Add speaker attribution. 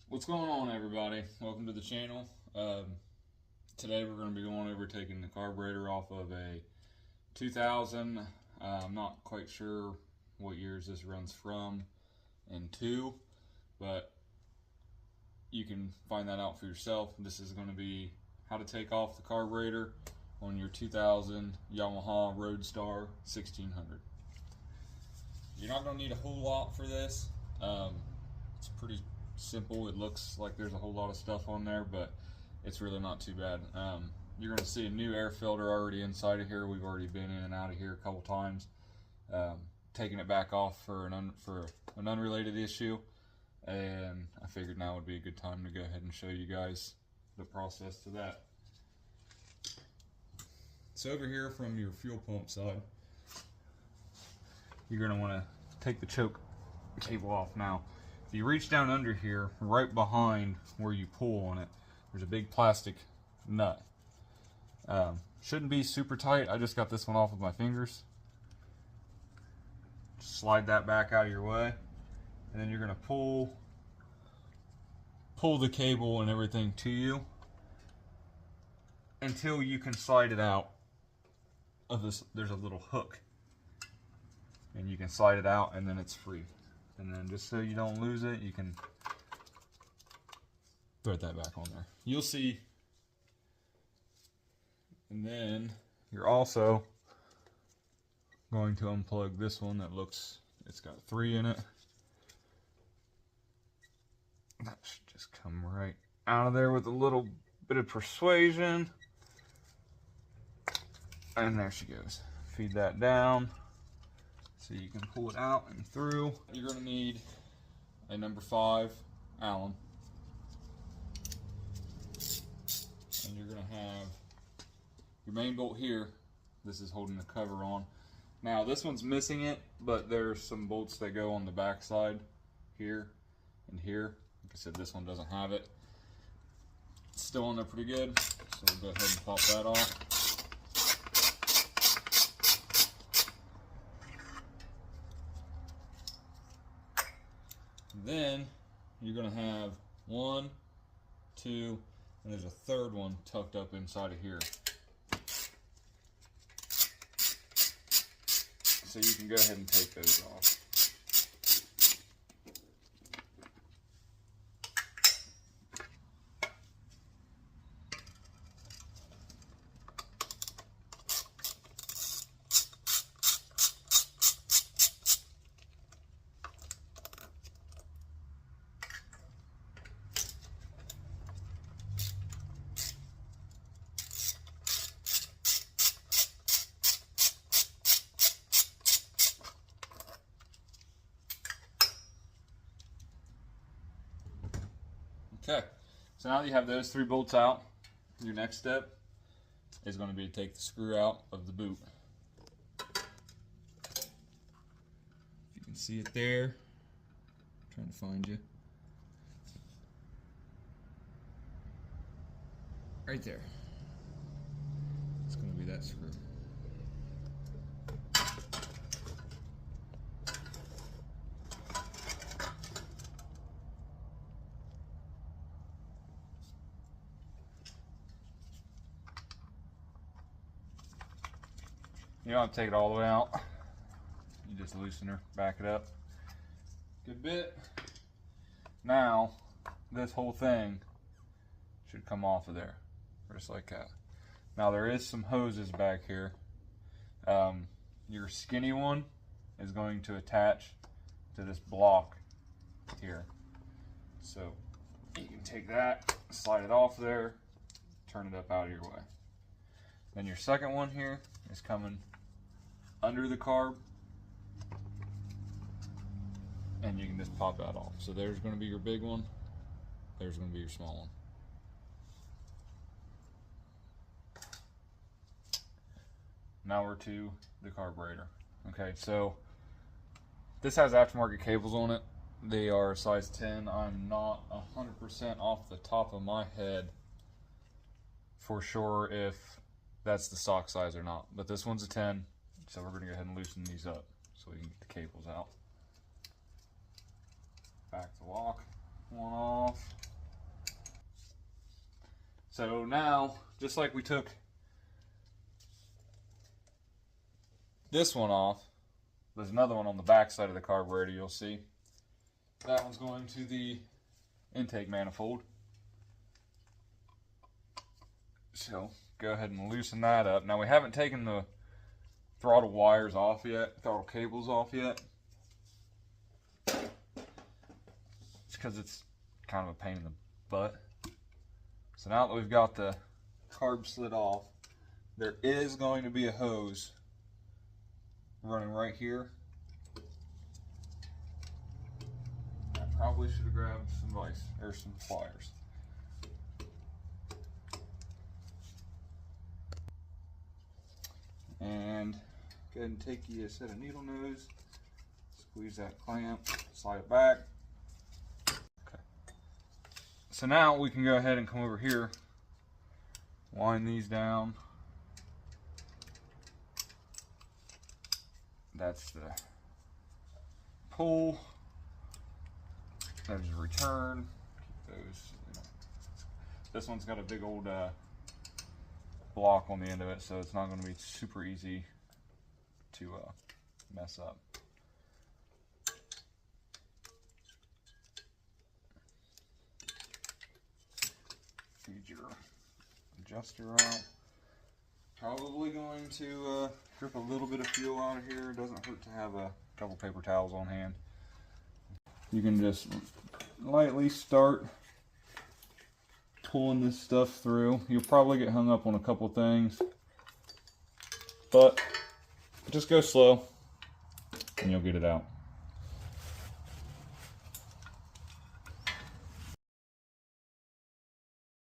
Speaker 1: What's going on, everybody? Welcome to the channel. Today we're going to be going over taking the carburetor off of a 2000. I'm not quite sure what years this runs from and to, but you can find that out for yourself. This is going to be how to take off the carburetor on your 2000 Yamaha Roadstar 1600. You're not going to need a whole lot for this. It's pretty simple. It looks like there's a whole lot of stuff on there, but it's really not too bad. You're going to see a new air filter already inside of here. We've already been in and out of here a couple times, taking it back off for an unrelated issue, and I figured now would be a good time to go ahead and show you guys the process to that. So over here from your fuel pump side, you're going to want to take the choke cable off. Now if you reach down under here, right behind where you pull on it, there's a big plastic nut. Shouldn't be super tight. I just got this one off with my fingers. Just slide that back out of your way, and then you're going to pull the cable and everything to you until you can slide it out of this. There's a little hook, and you can slide it out, and then it's free. And then just so you don't lose it, you can thread that back on there. You'll see. And then you're also going to unplug this one that looks, it's got 3 in it. That should just come right out of there with a little bit of persuasion. And there she goes. Feed that down so you can pull it out and through. You're going to need a number 5 Allen. And you're going to have your main bolt here. This is holding the cover on. Now this one's missing it, but there's some bolts that go on the back side here and here. Like I said, this one doesn't have it. It's still on there pretty good, so we'll go ahead and pop that off. Then you're going to have 1, 2, and there's a 3rd one tucked up inside of here. So you can go ahead and take those off. Okay, so now that you have those 3 bolts out, your next step is going to be to take the screw out of the boot. You can see it there. I'm trying to find you. Right there. It's going to be that screw. You don't have to take it all the way out. You just loosen her, back it up. Good bit. Now, this whole thing should come off of there, just like that. Now there is some hoses back here. Your skinny one is going to attach to this block here. So you can take that, slide it off there, turn it up out of your way. Then your second one here is coming under the carb, and you can just pop that off. So there's going to be your big one, there's going to be your small one. Now we're to the carburetor. Okay, so this has aftermarket cables on it. They are size 10. I'm not 100% off the top of my head for sure if that's the stock size or not, but this one's a 10. So we're going to go ahead and loosen these up so we can get the cables out. Back the lock one off. So now, just like we took this one off, there's another one on the back side of the carburetor, you'll see. That one's going to the intake manifold. So go ahead and loosen that up. Now we haven't taken the throttle wires off yet, throttle cables off yet. It's because it's kind of a pain in the butt. So now that we've got the carb slid off, there is going to be a hose running right here. I probably should have grabbed some vise or some pliers. And go ahead and take you a set of needle nose, squeeze that clamp, slide it back. Okay. So now we can go ahead and come over here, wind these down. That's the pull. There's a return. Keep those. You know. This one's got a big old block on the end of it, so it's not going to be super easy to mess up. Feed your adjuster out. Probably going to drip a little bit of fuel out of here. It doesn't hurt to have a couple paper towels on hand. You can just lightly start pulling this stuff through. You'll probably get hung up on a couple things, but just go slow and you'll get it out.